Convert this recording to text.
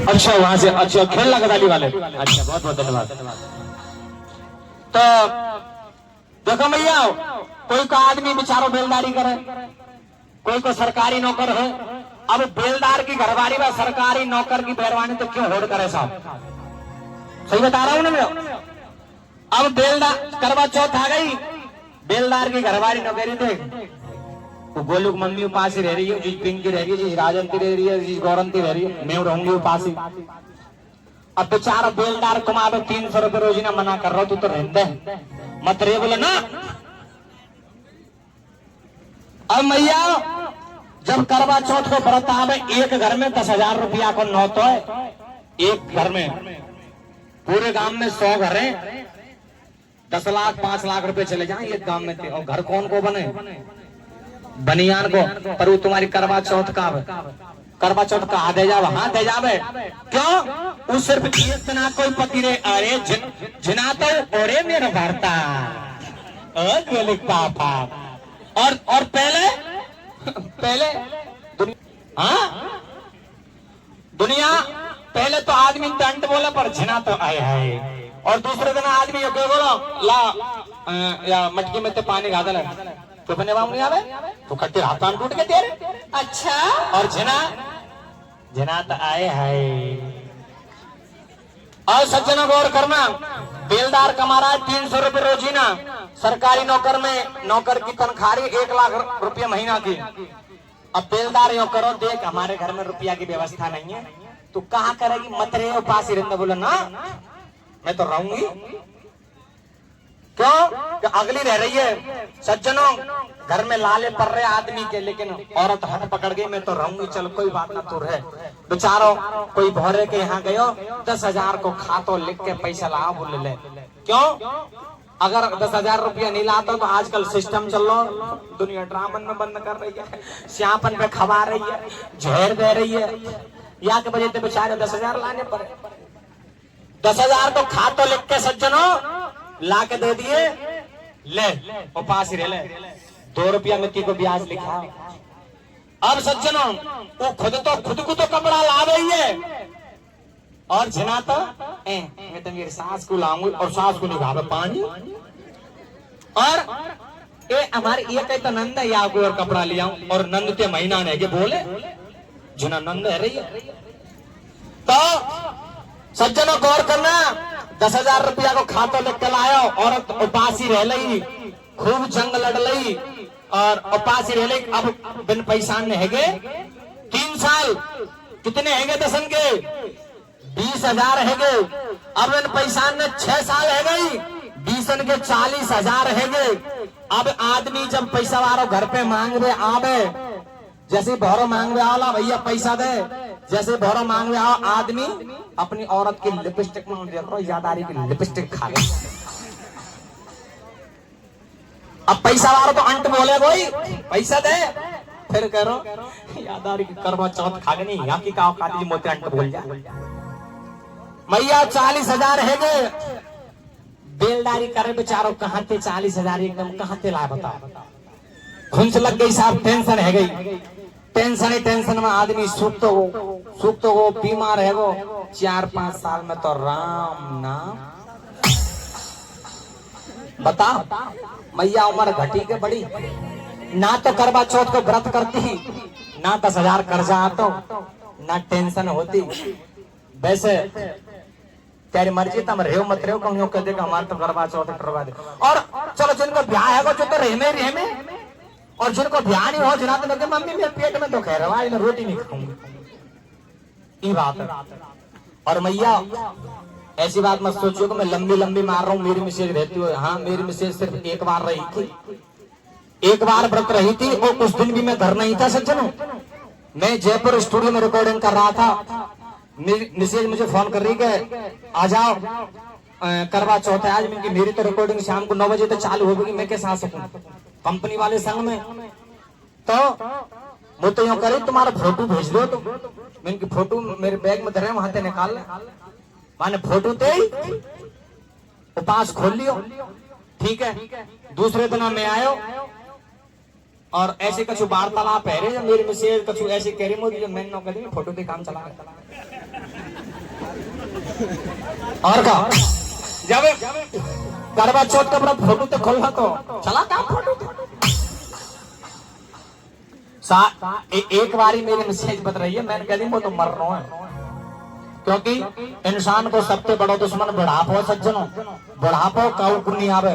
अच्छा वहां से अच्छा खेल लगा दाली वाले। अच्छा बहुत बहुत धन्यवाद। तो देखो भैया, कोई का आदमी बेचारो बेलदारी करे, कोई को सरकारी नौकर है। अब बेलदार की घरवाली व सरकारी नौकर की बैरवानी तो क्यों होड़ करे साहब? सही बता रहा हूं ना मैं। अब बेलदार करवा चौथ आ गई, बेलदार की घरवाली नौकरी थे, वो गोलू की मम्मी उपास ही रह रही है, जिस पिंकी रह रही है, जिस राजंती रह रही है, जिस गौरंती रह रही है, मैं रहूंगी उपास ही। अब बेचारा बेलदार कमा दो 300 रुपये रोजीना, मना कर रहा हूं तू तो रहते मत रे बोले ना। अब मैया जब करवा चौथ को व्रत आवे, एक घर में 10,000 रुपया को नौत है। एक घर में, पूरे गांव में 100 घर है, 10 लाख 5 लाख रुपए चले जाए एक गांव में थे। और घर कौन को बने? बनियान को। पर वो तुम्हारी करवा चौथ का, करवा चौथ का दे जावे, हाँ दे जावे। क्यों? वो सिर्फ इतना कोई पति रे, अरे जिना तो ओरे मेरा भरता लिखता था। और पहले पहले दुनिया पहले तो आदमी दंड बोला, पर झिना तो आए है। और दूसरे दिन आदमी क्यों बोलो ला या मटकी में तो पानी गादा लगा तो बने नहीं आवे तो कट्टे हाथ टूट के तेरे। अच्छा, और झिना झिना तो आए है। और सज्जनों गौर करना, बेलदार कमा रहा है 300 रुपये रोजीना, सरकारी नौकर में नौकर की तनख्वाही 1 लाख रुपये महीना की। अब बेलदार यो करो, देख हमारे घर में रुपया की व्यवस्था नहीं है, तू कहाँ करेगी? मत रहे उपास ही रहना। बोला ना मैं तो रहूंगी। क्यों? कि अगली रह रही है। सज्जनों घर में लाले पड़ रहे आदमी के, लेकिन औरत हाथ पकड़ गई, मैं तो रहूंगी, चल कोई बात ना तू रहे। बेचारो कोई भौरे के यहाँ गयो, 10,000 को खातो लिख के पैसा लाओ बोले ले। क्यों? अगर 10,000 रुपया नहीं लाता तो आजकल सिस्टम चल लो, दुनिया ड्रामन में बंद कर रही है, श्यापन पे खवा रही है, जहर दे रही है। या के वजह से बेचारे 10,000 लाने पड़े। 10,000 को खातो लिख के सज्जनों ला के दे दिए, ले उपास ही ले 2 रुपया मिट्टी को ब्याज लिखा। अब सज्जनों वो खुद को तो कपड़ा ला रही है, और झिना तो मैं तो मेरी सास को लाऊंगी, और सास को निभावे पानी। और हमारे ये कहीं तो नंद है, या कोई और कपड़ा लिया और नंद के महीना ने के बोले झिना नंद है रही है। तो सज्जनों गौर करना, 10,000 रुपया को खातो लेकर के लायो, औरत उपासी रह लई, खूब जंग लड़ लई और उपासी रह लई। अब बिन पैसा ने हैगे 3 साल, कितने हैगे दसन के 20,000 हैगे। अब बिन पैसा ने 6 साल है गई, 20 के 40,000 हैगे। अब आदमी जब पैसा वालों घर पे मांग रहे आवे, जैसे भौरो मांग रहे आवला भैया पैसा दे, जैसे भौरो मांग रहे आओ, आदमी अपनी औरत की लिपस्टिक में देख रहा, यादारी की लिपस्टिक खा गई। अब पैसा वालों तो अंट बोले कोई पैसा दे, फिर कह रहा यादारी की करवा चौथ खा गई, यहाँ की का औकात जी मोते अंट बोल जा। भैया 40,000 है गए, बेलदारी करे बेचारो, कहाँ थे 40,000 एकदम कहाँ थे लाए बताओ। खुंच लग गई साहब, टेंशन है गई, टेंशन ही टेंशन में आदमी सुख तो वो बीमार है वो 4-5 साल में तो राम नाम बता। मैया उम्र घटी के बड़ी, ना तो करवा चौथ को व्रत करती, ना 10,000 कर्जा आता, ना टेंशन होती। वैसे तेरी मर्जी, तुम रहो मत रहो, कहूँ कह देगा हमारे तो करवा चौथ करवा दे। और चलो जिनको ब्याह है जो तो रहे, और जिनको ब्याह नहीं हो जिना तो मम्मी मेरे पेट में तो कह रहा है, रोटी नहीं खाऊंगी, ये बात है। और मैया ऐसी बात मत सोचो कि मैं लंबी मार रहा हूँ, मेरी मिसेज रहती हो। हाँ मेरी मिसेज सिर्फ एक बार रही थी, एक बार व्रत रही थी, और उस दिन भी मैं घर नहीं था सज्जनों। मैं जयपुर स्टूडियो में रिकॉर्डिंग कर रहा था, मिसेज मुझे फोन कर रही है आ जाओ करवा चौथ है आज। मेरी तो रिकॉर्डिंग शाम को 9 बजे तो चालू होगी, मैं कैसे आ सकूं कंपनी वाले संग में। तो वो तो यूं करे तुम्हारा फोटो भेज दो, तो मैं फोटो मेरे बैग में धरे वहां से निकाल ले, माने फोटो ते उपास खोल लियो, ठीक है। दूसरे दिन मैं आयो और ऐसे कछु वार्तालाप है रे, मेरी मिसेज कछु ऐसे कह रही मोदी, मैंने कह दी फोटो के काम चला और का जब करवा चौथ का बड़ा फोटो तो खोलना तो चला था फोटो एक बारी मेरी मैसेज बत रही है, मैंने कह दी वो तो मर रहा है, क्योंकि इंसान को सबसे बड़ा दुश्मन बुढ़ापा हो सज्जनों, बुढ़ापा काऊ कुन्नी आवे।